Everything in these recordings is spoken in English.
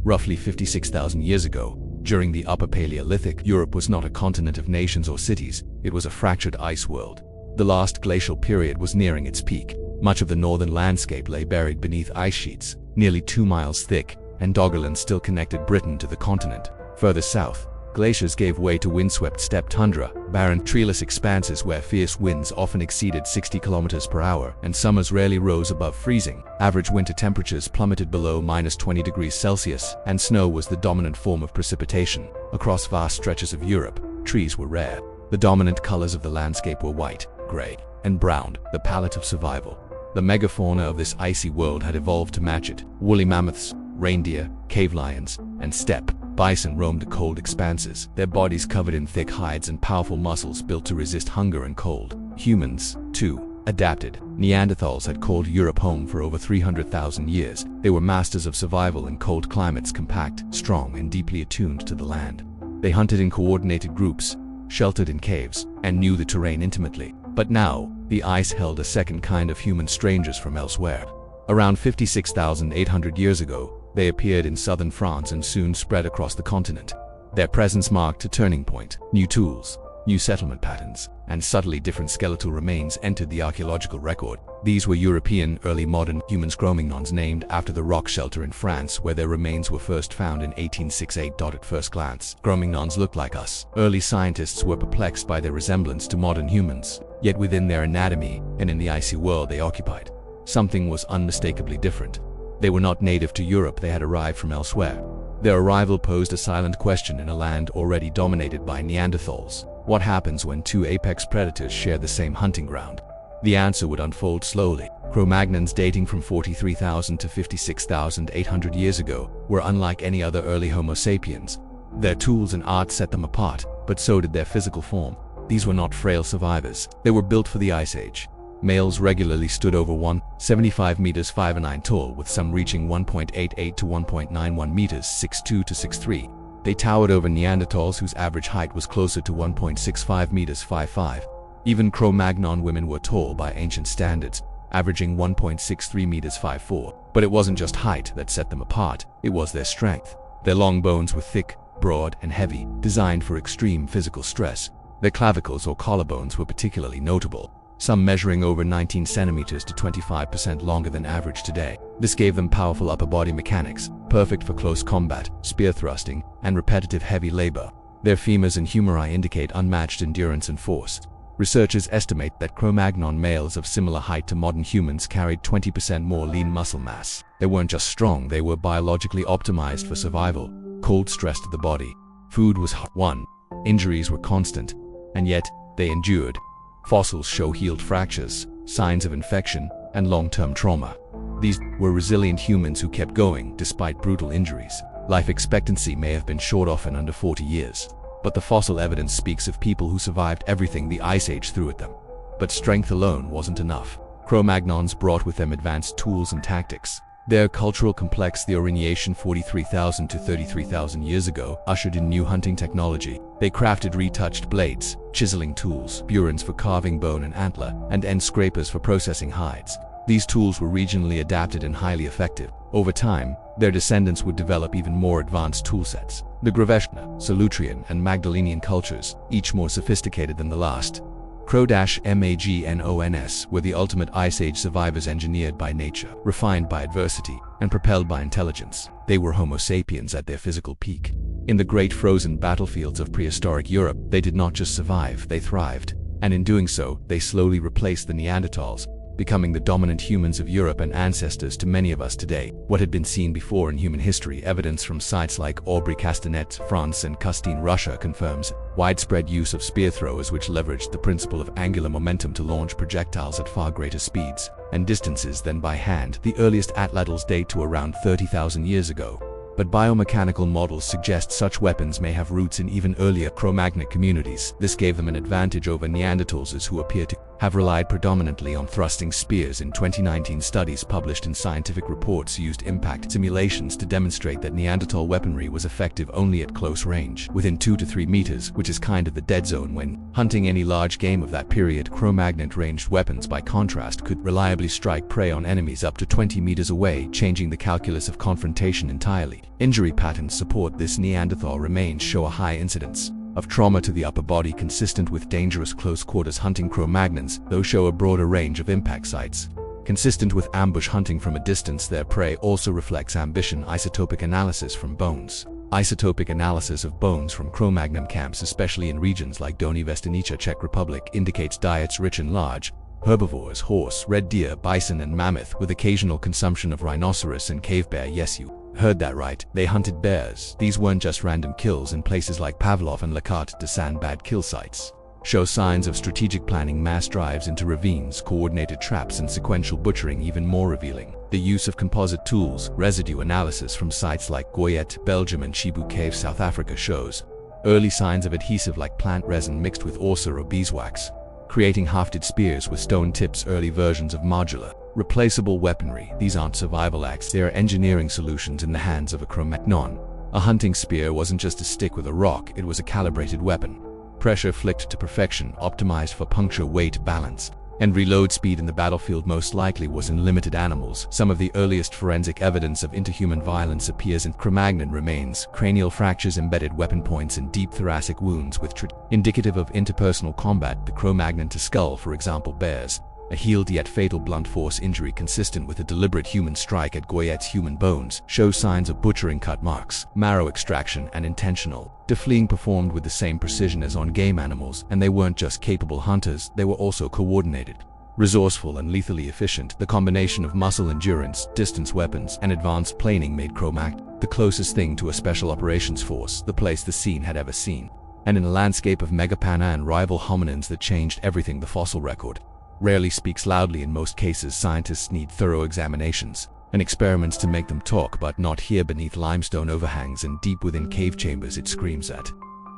roughly 56,000 years ago. During the Upper Paleolithic, Europe was not a continent of nations or cities, it was a fractured ice world. The last glacial period was nearing its peak. Much of the northern landscape lay buried beneath ice sheets, nearly 2 miles thick, and Doggerland still connected Britain to the continent. Further south, glaciers gave way to windswept steppe tundra, barren, treeless expanses where fierce winds often exceeded 60 kilometers per hour, and summers rarely rose above freezing. Average winter temperatures plummeted below -20 degrees Celsius, and snow was the dominant form of precipitation. Across vast stretches of Europe, trees were rare. The dominant colors of the landscape were white, gray, and brown, the palette of survival. The megafauna of this icy world had evolved to match it. Woolly mammoths, reindeer, cave lions, and steppe bison roamed the cold expanses, their bodies covered in thick hides and powerful muscles built to resist hunger and cold. Humans, too, adapted. Neanderthals had called Europe home for over 300,000 years. They were masters of survival in cold climates, compact, strong, and deeply attuned to the land. They hunted in coordinated groups, sheltered in caves, and knew the terrain intimately. But now, the ice held a second kind of human strangers from elsewhere. Around 56,800 years ago, they appeared in southern France and soon spread across the continent. Their presence marked a turning point. New tools, new settlement patterns, and subtly different skeletal remains entered the archaeological record. These were European, early modern humans, Cro-Magnons, named after the rock shelter in France where their remains were first found in 1868. At first glance, Cro-Magnons looked like us. Early scientists were perplexed by their resemblance to modern humans. Yet within their anatomy and in the icy world they occupied, something was unmistakably different. They were not native to Europe, they had arrived from elsewhere. Their arrival posed a silent question in a land already dominated by Neanderthals. What happens when two apex predators share the same hunting ground? The answer would unfold slowly. Cro-Magnons, dating from 43,000 to 56,800 years ago, were unlike any other early Homo sapiens. Their tools and art set them apart, but so did their physical form. These were not frail survivors. They were built for the Ice Age. Males regularly stood over 1.75 meters 5'9" tall, with some reaching 1.88 to 1.91 meters 6'2 to 6'3". They towered over Neanderthals, whose average height was closer to 1.65 meters 5'5". Even Cro-Magnon women were tall by ancient standards, averaging 1.63 meters 5'4". But it wasn't just height that set them apart, it was their strength. Their long bones were thick, broad, and heavy, designed for extreme physical stress. Their clavicles or collarbones were particularly notable, some measuring over 19 centimeters to 25% longer than average today. This gave them powerful upper body mechanics, perfect for close combat, spear thrusting, and repetitive heavy labor. Their femurs and humeri indicate unmatched endurance and force. Researchers estimate that Cro-Magnon males of similar height to modern humans carried 20% more lean muscle mass. They weren't just strong, they were biologically optimized for survival. Cold stressed the body. Food was hard. Injuries were constant, and yet they endured. Fossils show healed fractures, signs of infection, and long-term trauma. These were resilient humans who kept going despite brutal injuries. Life expectancy may have been short, often under 40 years, but the fossil evidence speaks of people who survived everything the Ice Age threw at them. But strength alone wasn't enough. Cro-Magnons brought with them advanced tools and tactics. Their cultural complex, the Oriniation 43,000 to 33,000 years ago, ushered in new hunting technology. They crafted retouched blades, chiseling tools, burins for carving bone and antler, and end scrapers for processing hides. These tools were regionally adapted and highly effective. Over time, their descendants would develop even more advanced toolsets. The Graveshna, Solutrean, and Magdalenian cultures, each more sophisticated than the last. Cro-Magnons were the ultimate Ice Age survivors, engineered by nature, refined by adversity, and propelled by intelligence. They were Homo sapiens at their physical peak. In the great frozen battlefields of prehistoric Europe, they did not just survive, they thrived. And in doing so, they slowly replaced the Neanderthals, becoming the dominant humans of Europe and ancestors to many of us today. What had been seen before in human history, evidence from sites like Aubry-Castanet, France, and Custine, Russia, confirms widespread use of spear throwers which leveraged the principle of angular momentum to launch projectiles at far greater speeds and distances than by hand. The earliest atlatls date to around 30,000 years ago, but biomechanical models suggest such weapons may have roots in even earlier Cro-Magnon communities. This gave them an advantage over Neanderthals, who appear to have relied predominantly on thrusting spears. In 2019, studies published in Scientific Reports used impact simulations to demonstrate that Neanderthal weaponry was effective only at close range, within 2 to 3 meters, which is kind of the dead zone when hunting any large game of that period. Cro-Magnon ranged weapons, by contrast, could reliably strike prey on enemies up to 20 meters away, changing the calculus of confrontation entirely. Injury patterns support this. Neanderthal remains show a high incidence of trauma to the upper body consistent with dangerous close-quarters hunting. Cro-Magnons, though, show a broader range of impact sites. Consistent with ambush hunting from a distance, their prey also reflects ambition. Isotopic analysis from bones. Isotopic analysis of bones from Cro-Magnon camps, especially in regions like Donji Vesternica, Czech Republic, indicates diets rich in large herbivores: horse, red deer, bison, and mammoth, with occasional consumption of rhinoceros and cave bear. Yes, you heard that right. They hunted bears. These weren't just random kills. In places like Pavlov and La Carte de Sand, kill sites show signs of strategic planning: mass drives into ravines, coordinated traps, and sequential butchering. Even more revealing, the use of composite tools. Residue analysis from sites like Goyet, Belgium, and Chibu Cave, South Africa, shows early signs of adhesive like plant resin mixed with orsa or beeswax, creating hafted spears with stone tips. Early versions of modular, replaceable weaponry. These aren't survival acts, they are engineering solutions in the hands of a Cro-Magnon. A hunting spear wasn't just a stick with a rock, it was a calibrated weapon. Pressure flicked to perfection, optimized for puncture, weight, balance, and reload speed. In the battlefield, most likely was in limited animals. Some of the earliest forensic evidence of interhuman violence appears in Cro-Magnon remains: cranial fractures, embedded weapon points, and deep thoracic wounds with indicative of interpersonal combat. The Cro-Magnon to skull, for example, bears a healed yet fatal blunt force injury consistent with a deliberate human strike. At Goyet's, human bones show signs of butchering, cut marks, marrow extraction, and intentional defleeing performed with the same precision as on game animals. And they weren't just capable hunters, they were also coordinated, resourceful, and lethally efficient. The combination of muscle endurance, distance weapons, and advanced planning made Cro-Magnon the closest thing to a special operations force the place the scene had ever seen. And in a landscape of megapana and rival hominins that changed everything, the fossil record rarely speaks loudly. In most cases, scientists need thorough examinations and experiments to make them talk, but not here. Beneath limestone overhangs and deep within cave chambers, it screams at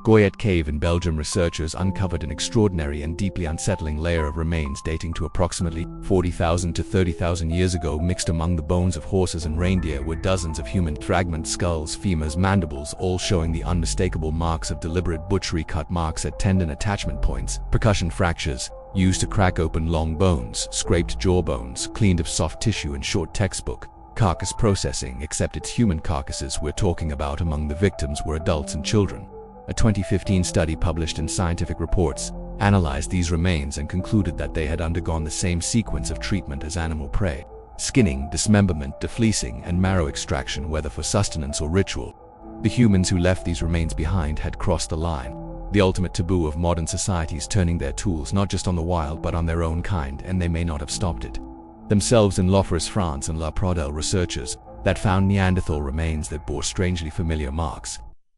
Goyet Cave in Belgium, researchers uncovered an extraordinary and deeply unsettling layer of remains dating to approximately 40,000 to 30,000 years ago. Mixed among the bones of horses and reindeer were dozens of human fragments: skulls, femurs, mandibles, all showing the unmistakable marks of deliberate butchery. Cut marks at tendon attachment points, percussion fractures used to crack open long bones, scraped jawbones, cleaned of soft tissue, and short textbook carcass processing. Except it's human carcasses we're talking about. Among the victims were adults and children. A 2015 study published in Scientific Reports analyzed these remains and concluded that they had undergone the same sequence of treatment as animal prey: skinning, dismemberment, defleecing, and marrow extraction, whether for sustenance or ritual. The humans who left these remains behind had crossed the line, the ultimate taboo of modern societies, turning their tools not just on the wild but on their own kind, and they may not have stopped it themselves. In Lofres, France, and La Pradelle, researchers that found Neanderthal remains that bore strangely familiar marks: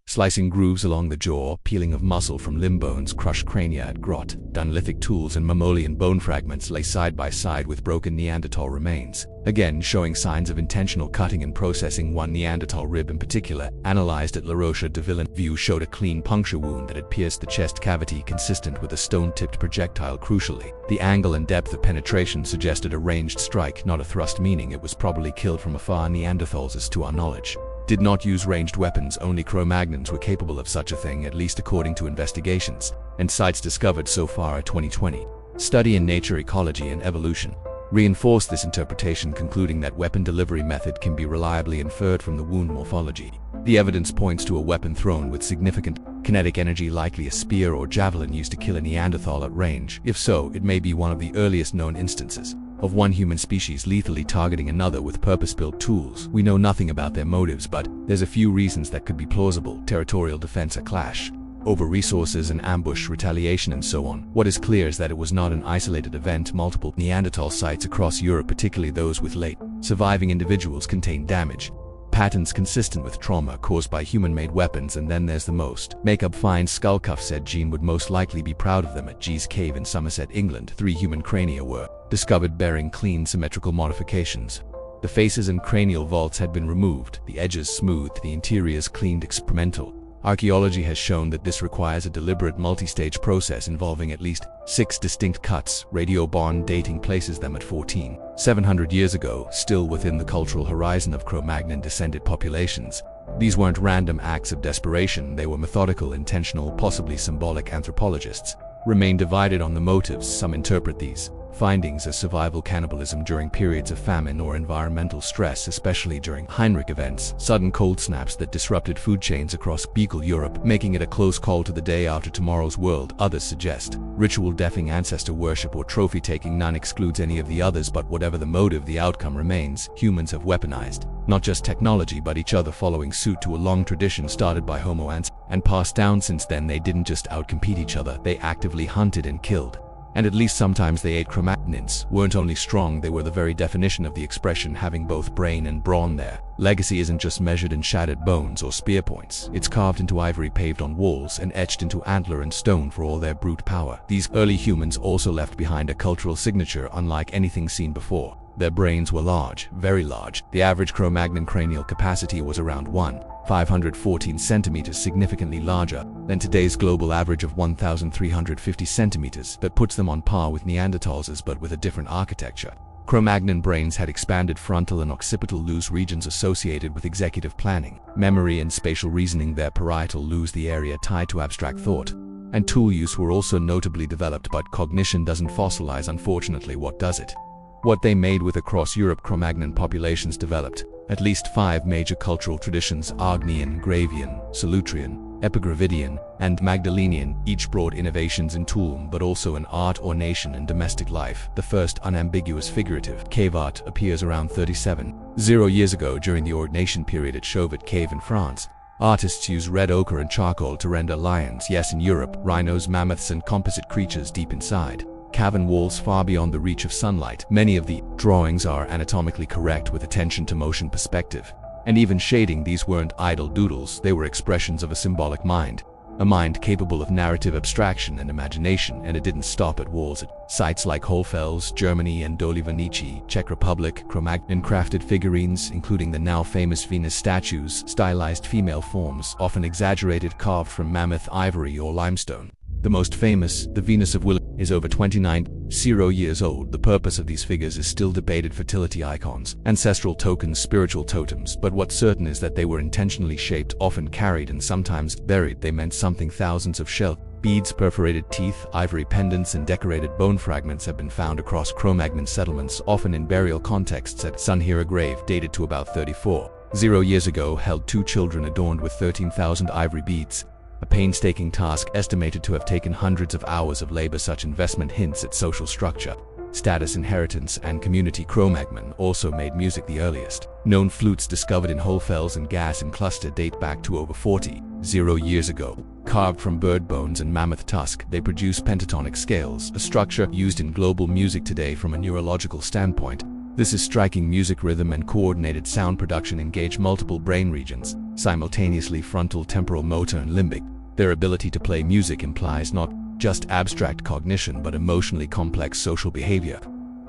slicing grooves along the jaw, peeling of muscle from limb bones, crushed crania at Grot. Dunlithic tools and mammalian bone fragments lay side by side with broken Neanderthal remains, again showing signs of intentional cutting and processing. One Neanderthal rib in particular, analyzed at La Roche de Villeneuve, showed a clean puncture wound that had pierced the chest cavity, consistent with a stone-tipped projectile. Crucially, the angle and depth of penetration suggested a ranged strike, not a thrust, meaning it was probably killed from afar. Neanderthals, as to our knowledge, did not use ranged weapons. Only Cro-Magnons were capable of such a thing, at least according to investigations and sites discovered so far. A 2020 study in Nature, Ecology, and Evolution reinforced this interpretation, concluding that weapon delivery method can be reliably inferred from the wound morphology. The evidence points to a weapon thrown with significant kinetic energy, likely a spear or javelin used to kill a Neanderthal at range. If so, it may be one of the earliest known instances of one human species lethally targeting another with purpose-built tools. We know nothing about their motives, but there's a few reasons that could be plausible: territorial defense, a clash over resources, and ambush, retaliation, and so on. What is clear is that it was not an isolated event. Multiple Neanderthal sites across Europe, particularly those with late surviving individuals, contain damage patterns consistent with trauma caused by human-made weapons. And then there's the most make-up find: skull cuff. Said Jean would most likely be proud of them. At G's Cave in Somerset, England, 3 human crania were discovered bearing clean symmetrical modifications. The faces and cranial vaults had been removed, the edges smoothed, the interiors cleaned. Experimental Archaeology has shown that this requires a deliberate multi-stage process involving at least 6 distinct cuts. Radiobarn dating places them at 14,700 years ago, still within the cultural horizon of Cro-Magnon descended populations. These weren't random acts of desperation, they were methodical, intentional, possibly symbolic. Anthropologists remain divided on the motives. Some interpret these findings as survival cannibalism during periods of famine or environmental stress, especially during Heinrich events, sudden cold snaps that disrupted food chains across Beagle Europe, making it a close call to the day after tomorrow's world. Others suggest ritual deathing, ancestor worship, or trophy taking. None excludes any of the others, but whatever the motive, the outcome remains. Humans have weaponized not just technology but each other, following suit to a long tradition started by Homo ants and passed down since then. They didn't just outcompete each other, they actively hunted and killed. And at least sometimes they ate. Cro-Magnons weren't only strong, they were the very definition of the expression, having both brain and brawn. Their legacy isn't just measured in shattered bones or spear points, it's carved into ivory, paved on walls, and etched into antler and stone. For all their brute power, these early humans also left behind a cultural signature unlike anything seen before. Their brains were large, very large. The average Cro-Magnon cranial capacity was around 1,514 centimeters, significantly larger than today's global average of 1,350 centimeters. That puts them on par with Neanderthals, but with a different architecture. Cro-Magnon brains had expanded frontal and occipital lobe regions associated with executive planning, memory, and spatial reasoning. Their parietal lobes, the area tied to abstract thought and tool use, were also notably developed. But cognition doesn't fossilize, unfortunately. What does it? What they made with. Across Europe, Cro-Magnon populations developed at least 5 major cultural traditions: Agnian, Gravian, Solutrean, Epigravidian, and Magdalenian. Each brought innovations in tool, but also in art, ornation, and domestic life. The first unambiguous figurative cave art appears around 37,000 years ago during the Ordination period at Chauvet Cave in France. Artists use red ochre and charcoal to render lions, yes, in Europe, rhinos, mammoths, and composite creatures deep inside cavern walls far beyond the reach of sunlight. Many of the drawings are anatomically correct with attention to motion, perspective, and even shading. These weren't idle doodles, they were expressions of a symbolic mind. A mind capable of narrative abstraction and imagination. And it didn't stop at walls. At sites like Hohlfels, Germany, and Dolivanici, Czech Republic, Cro-Magnon crafted figurines, including the now famous Venus statues, stylized female forms, often exaggerated, carved from mammoth ivory or limestone. The most famous, the Venus of Willow, is over 29,000 years old. The purpose of these figures is still debated: fertility icons, ancestral tokens, spiritual totems. But what's certain is that they were intentionally shaped, often carried, and sometimes buried. They meant something. Thousands of shell beads, perforated teeth, ivory pendants, and decorated bone fragments have been found across Cro-Magnon settlements, often in burial contexts. At Sunhira grave, dated to about 34,000 years ago, held 2 children adorned with 13,000 ivory beads. A painstaking task estimated to have taken hundreds of hours of labor. Such investment hints at social structure, status, inheritance, and community. Cro-Magnon also made music. The earliest known flutes discovered in Hohlfels and Gas and Cluster date back to over 40,000 years ago. Carved from bird bones and mammoth tusk, they produce pentatonic scales, a structure used in global music today. From a neurological standpoint, this is striking. Music rhythm and coordinated sound production engage multiple brain regions simultaneously: frontal, temporal, motor, and limbic. Their ability to play music implies not just abstract cognition but emotionally complex social behavior.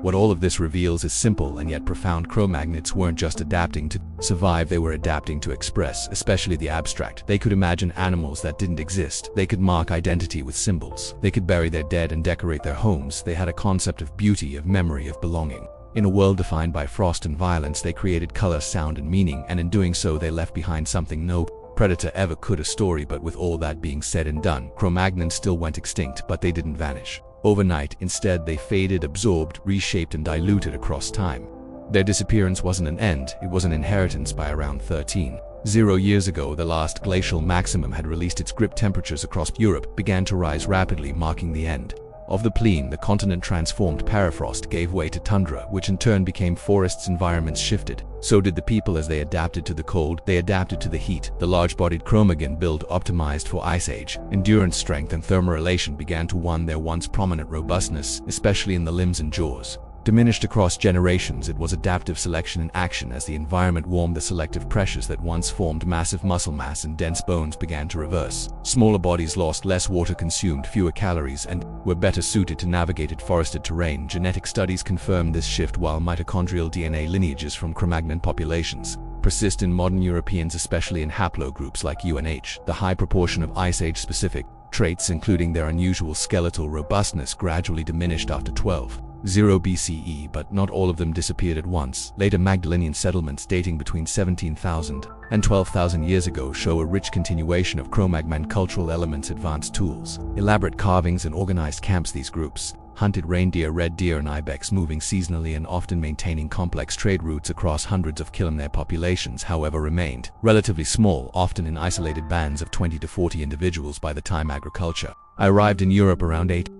What all of this reveals is simple and yet profound. Cro-Magnons weren't just adapting to survive, they were adapting to express, especially the abstract. They could imagine animals that didn't exist. They could mark identity with symbols. They could bury their dead and decorate their homes. They had a concept of beauty, of memory, of belonging. In a world defined by frost and violence, they created color, sound, and meaning, and in doing so they left behind something no predator ever could: a story. But with all that being said and done, Cro-Magnon still went extinct, but they didn't vanish overnight. Instead, they faded, absorbed, reshaped, and diluted across time. Their disappearance wasn't an end, it was an inheritance. By around 13,000 years ago, the last glacial maximum had released its grip. Temperatures across Europe began to rise rapidly, marking the end of the Plein. The continent transformed. Permafrost gave way to tundra, which in turn became forests. Environments shifted. So did the people. As they adapted to the cold, they adapted to the heat. The large-bodied Cro-Magnon build, optimized for Ice Age endurance, strength, and thermorelation, began to wane. Their once prominent robustness, especially in the limbs and jaws, diminished across generations. It was adaptive selection in action. As the environment warmed, the selective pressures that once formed massive muscle mass and dense bones began to reverse. Smaller bodies lost less water, consumed fewer calories, and were better suited to navigate forested terrain. Genetic studies confirmed this shift, while mitochondrial DNA lineages from Cro-Magnon populations persist in modern Europeans, especially in haplogroups like UNH. The high proportion of Ice Age-specific traits, including their unusual skeletal robustness, gradually diminished after 12,000 BCE, but not all of them disappeared at once. Later Magdalenian settlements dating between 17,000 and 12,000 years ago show a rich continuation of Cro-Magnon cultural elements, advanced tools, elaborate carvings, and organized camps. These groups hunted reindeer, red deer, and ibex, moving seasonally and often maintaining complex trade routes across hundreds of kilometers. Their populations, however, remained relatively small, often in isolated bands of 20 to 40 individuals. By the time agriculture arrived in Europe around 80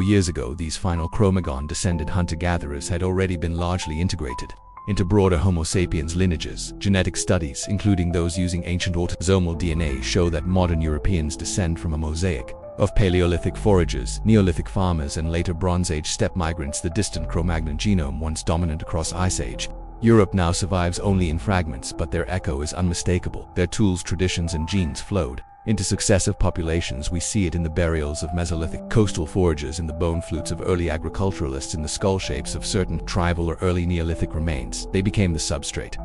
years ago, these final Cro-Magnon descended hunter-gatherers had already been largely integrated into broader Homo sapiens lineages. Genetic studies, including those using ancient autosomal DNA, show that modern Europeans descend from a mosaic of Paleolithic foragers, Neolithic farmers, and later Bronze Age steppe migrants. The distant Cro-Magnon genome, once dominant across Ice Age Europe, now survives only in fragments, but their echo is unmistakable. Their tools, traditions, and genes flowed into successive populations. We see it in the burials of Mesolithic coastal foragers, in the bone flutes of early agriculturalists, in the skull shapes of certain tribal or early Neolithic remains. They became the substrate,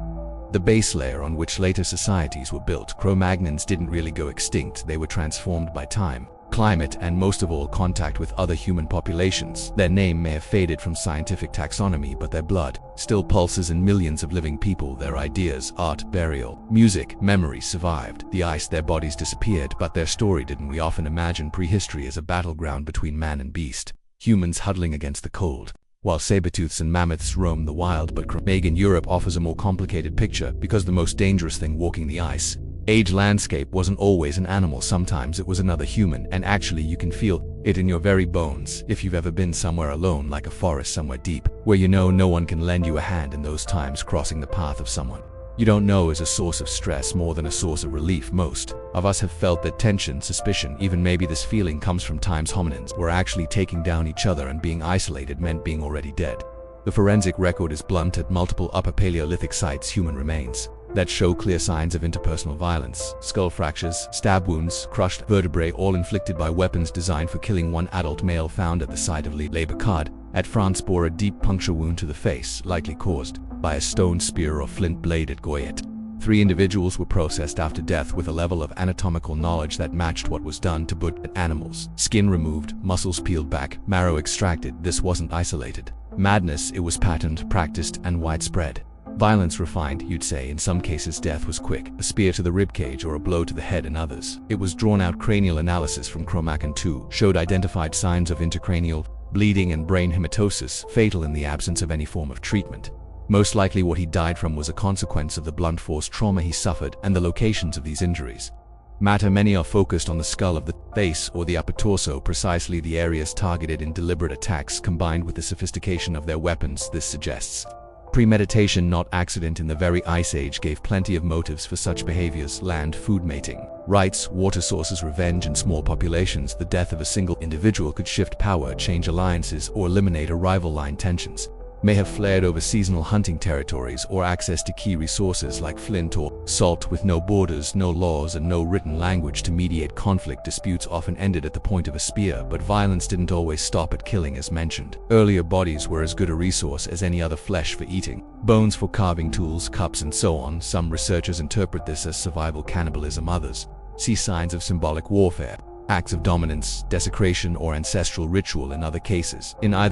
the base layer on which later societies were built. Cro-Magnons didn't really go extinct. They were transformed by time, climate, and most of all, contact with other human populations. Their name may have faded from scientific taxonomy, but their blood still pulses in millions of living people. Their ideas, art, burial, music, memory survived the ice. Their bodies disappeared, but their story didn't. We often imagine prehistory as a battleground between man and beast, humans huddling against the cold, while saber-tooths and mammoths roam the wild. But Cro-Magnon Europe offers a more complicated picture, because the most dangerous thing walking the ice age landscape wasn't always an animal. Sometimes it was another human, and actually you can feel it in your very bones. If you've ever been somewhere alone, like a forest somewhere deep, where you know no one can lend you a hand in those times, crossing the path of someone you don't know is a source of stress more than a source of relief. Most of us have felt that tension, suspicion, even maybe this feeling comes from times hominins were actually taking down each other, and being isolated meant being already dead. The forensic record is blunt. At multiple Upper Paleolithic sites, human remains that show clear signs of interpersonal violence: skull fractures, stab wounds, crushed vertebrae, all inflicted by weapons designed for killing. One adult male found at the site of Le Bacard at France bore a deep puncture wound to the face, likely caused by a stone spear or flint blade at Goyet. 3 individuals were processed after death with a level of anatomical knowledge that matched what was done to but animals. Skin removed, muscles peeled back, marrow extracted. This wasn't isolated madness, it was patterned, practiced, and widespread. Violence refined, you'd say. In some cases death was quick, a spear to the ribcage or a blow to the head. In others, it was drawn out. Cranial analysis from Cro-Magnon 2 showed identified signs of intracranial bleeding and brain hematosis, fatal in the absence of any form of treatment. Most likely what he died from was a consequence of the blunt force trauma he suffered, and the locations of these injuries matter. Many are focused on the skull of the face or the upper torso, precisely the areas targeted in deliberate attacks. Combined with the sophistication of their weapons, this suggests premeditation, not accident. In the very Ice Age gave plenty of motives for such behaviors: land, food, mating rights, water sources, revenge. In small populations, the death of a single individual could shift power, change alliances, or eliminate a rival line. Tensions may have flared over seasonal hunting territories or access to key resources like flint or salt. With no borders, no laws, and no written language to mediate conflict, disputes often ended at the point of a spear. But violence didn't always stop at killing. As mentioned earlier, bodies were as good a resource as any other: flesh for eating, bones for carving, tools, cups, and so on. Some researchers interpret this as survival cannibalism. Others see signs of symbolic warfare, acts of dominance, desecration, or ancestral ritual. In either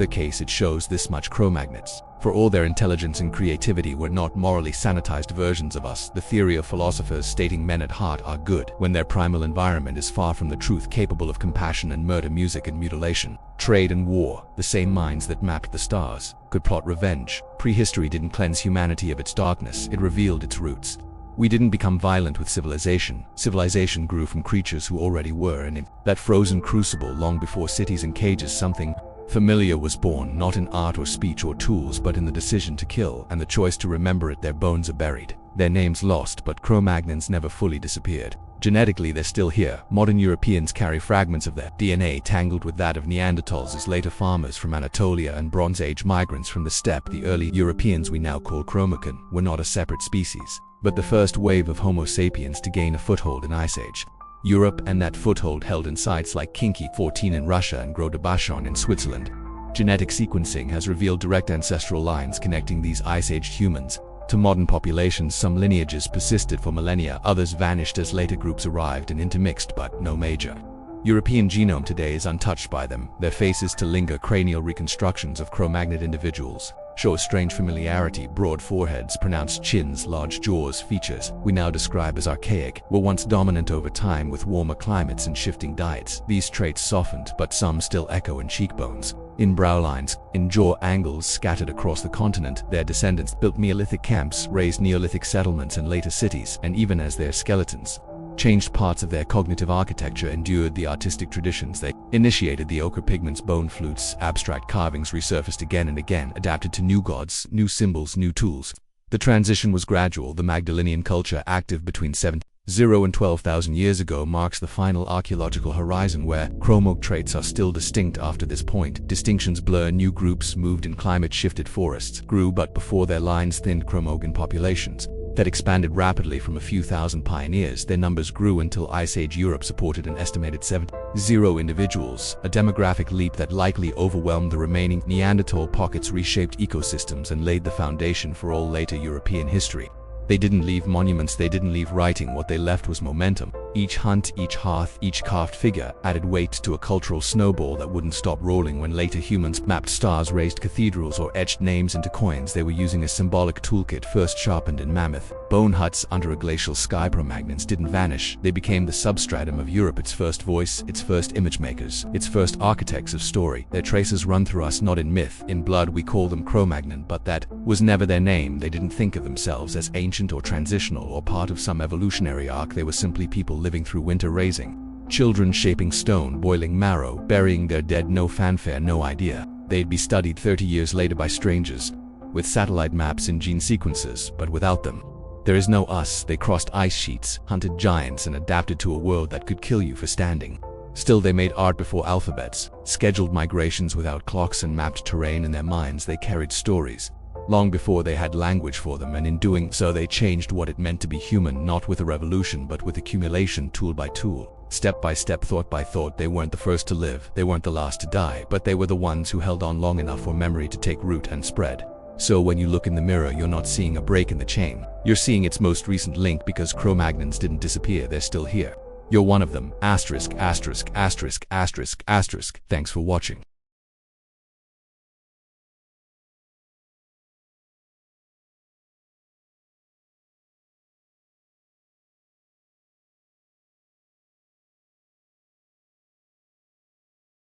case, it shows this much: Cro-Magnons, for all their intelligence and creativity, were not morally sanitized versions of us. The theory of philosophers stating men at heart are good when their primal environment is far from the truth, capable of compassion and murder, music and mutilation, trade and war. The same minds that mapped the stars could plot revenge. Prehistory didn't cleanse humanity of its darkness, it revealed its roots. We didn't become violent with civilization. Civilization grew from creatures who already were in that frozen crucible long before cities and cages. Something familiar was born, not in art or speech or tools, but in the decision to kill and the choice to remember it. Their bones are buried, their names lost, but Cro-Magnons never fully disappeared. Genetically, they're still here. Modern Europeans carry fragments of their DNA tangled with that of Neanderthals as later farmers from Anatolia and Bronze Age migrants from the steppe. The early Europeans we now call Cro-Magnon were not a separate species, but the first wave of Homo sapiens to gain a foothold in Ice Age Europe, and that foothold held in sites like Kinki 14 in Russia and Gros de Bachon in Switzerland. Genetic sequencing has revealed direct ancestral lines connecting these Ice Age humans To modern populations, some lineages persisted for millennia, others vanished as later groups arrived and intermixed, but no major. European genome today is untouched by them. Their faces still linger. Cranial reconstructions of Cro-Magnon individuals show a strange familiarity. Broad foreheads, pronounced chins, large jaws, features we now describe as archaic, were once dominant over time with warmer climates and shifting diets. These traits softened, but some still echo in cheekbones, in brow lines, in jaw angles scattered across the continent. Their descendants built Neolithic camps, raised Neolithic settlements and later cities, and even as their skeletons changed parts of their cognitive architecture, endured the artistic traditions they initiated. The ochre pigments, bone flutes, abstract carvings resurfaced again and again, adapted to new gods, new symbols, new tools. The transition was gradual. The Magdalenian culture, active between 7,000 and 12,000 years ago, marks the final archaeological horizon where chromo traits are still distinct. After this point, distinctions blur. New groups moved in, climate shifted, forests grew, but before their lines thinned. Cro-Magnon populations that expanded rapidly. From a few thousand pioneers, their numbers grew until Ice Age Europe supported an estimated 70 individuals, a demographic leap that likely overwhelmed the remaining Neanderthal pockets, reshaped ecosystems, and laid the foundation for all later European history. They didn't leave monuments, they didn't leave writing. What they left was momentum. Each hunt, each hearth, each carved figure added weight to a cultural snowball that wouldn't stop rolling. When later humans mapped stars, raised cathedrals, or etched names into coins, they were using a symbolic toolkit first sharpened in mammoth bone huts under a glacial sky. Cro-Magnons didn't vanish. They became the substratum of Europe, its first voice, its first image makers, its first architects of story. Their traces run through us, not in myth, in blood. We call them Cro-Magnon, but that was never their name. They didn't think of themselves as ancient or transitional or part of some evolutionary arc. They were simply people living through winter, raising children, shaping stone, boiling marrow, burying their dead. No fanfare, no idea. They'd be studied 30 years later by strangers, with satellite maps and gene sequences, but without them, there is no us. They crossed ice sheets, hunted giants, and adapted to a world that could kill you for standing still. They made art before alphabets, scheduled migrations without clocks, and mapped terrain in their minds. They carried stories long before they had language for them, and in doing so they changed what it meant to be human, not with a revolution but with accumulation, tool by tool, step by step, thought by thought. They weren't the first to live, they weren't the last to die, but they were the ones who held on long enough for memory to take root and spread. So when you look in the mirror, you're not seeing a break in the chain, you're seeing its most recent link, because Cro-Magnons didn't disappear, they're still here. You're one of them. Asterisk, asterisk, asterisk, asterisk, asterisk. Thanks for watching.